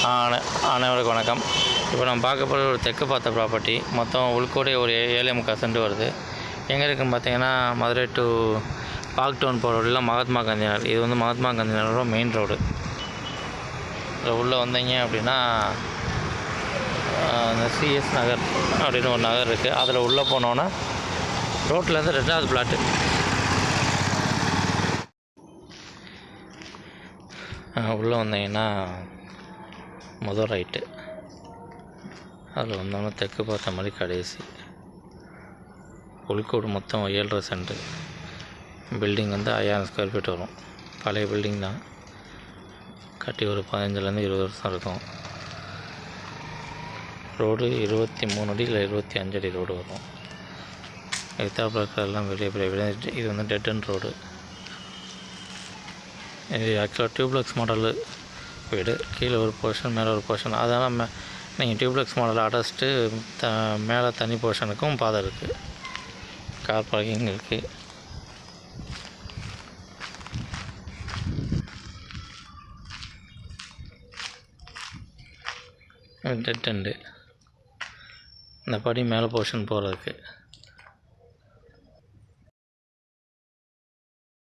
அனைவருக்கும் வணக்கம். இப்போ நம்ம பார்க்க போகிற ஒரு தெற்கு பார்த்த ப்ராப்பர்ட்டி. மொத்தம் உள்கூடே ஒரு 7.75 சென்ட் வருது. எங்கே இருக்குதுன்னு பார்த்தீங்கன்னா, மதுரை டு பார்க் டவுன் போகிற ரோடில் மகாத்மா காந்தி நகர். இது வந்து மகாத்மா காந்தி நகரோட மெயின் ரோடு. இதில் உள்ளே வந்தீங்க அப்படின்னா இந்த சிஎஸ் நகர் அப்படின்னு ஒரு நகர் இருக்குது. அதில் உள்ளே போனோன்னா ரோட்லேருந்து 2வது பிளாட்டு. உள்ளே வந்தீங்கன்னா முதல் ரைட்டு, அதில் வந்தோன்னா தெற்கு பார்த்த மாதிரி கடைசி. உள்கூடு மொத்தம் 7.5 சென்ட். பில்டிங் வந்து 5000 ஸ்கொயர் ஃபீட் வரும். பழைய பில்டிங் தான், கட்டி ஒரு 15லேருந்து 20 வருஷம் இருக்கும். ரோடு 23 அடி இல்லை 25 அடி ரோடு வரும். எத்தாப்பில் இருக்கிறதெல்லாம் வெளியே. இது வந்து டெட் அண்ட் ரோடு. இது ஆக்சுவலாக டியூப்ளெக்ஸ் மாடலு வீடு. கீழே ஒரு போர்ஷன், மேலே ஒரு போர்ஷன். அதனால் நீங்கள் டியூப்ளெக்ஸ் மாடலை அடைச்சிட்டு மேலே தனி போர்ஷனுக்கும் பாதை இருக்குது. கார் பார்க்கிங் இருக்குது. டெட் அண்டு இந்த படி மேலே போர்ஷன் போகிறதுக்கு.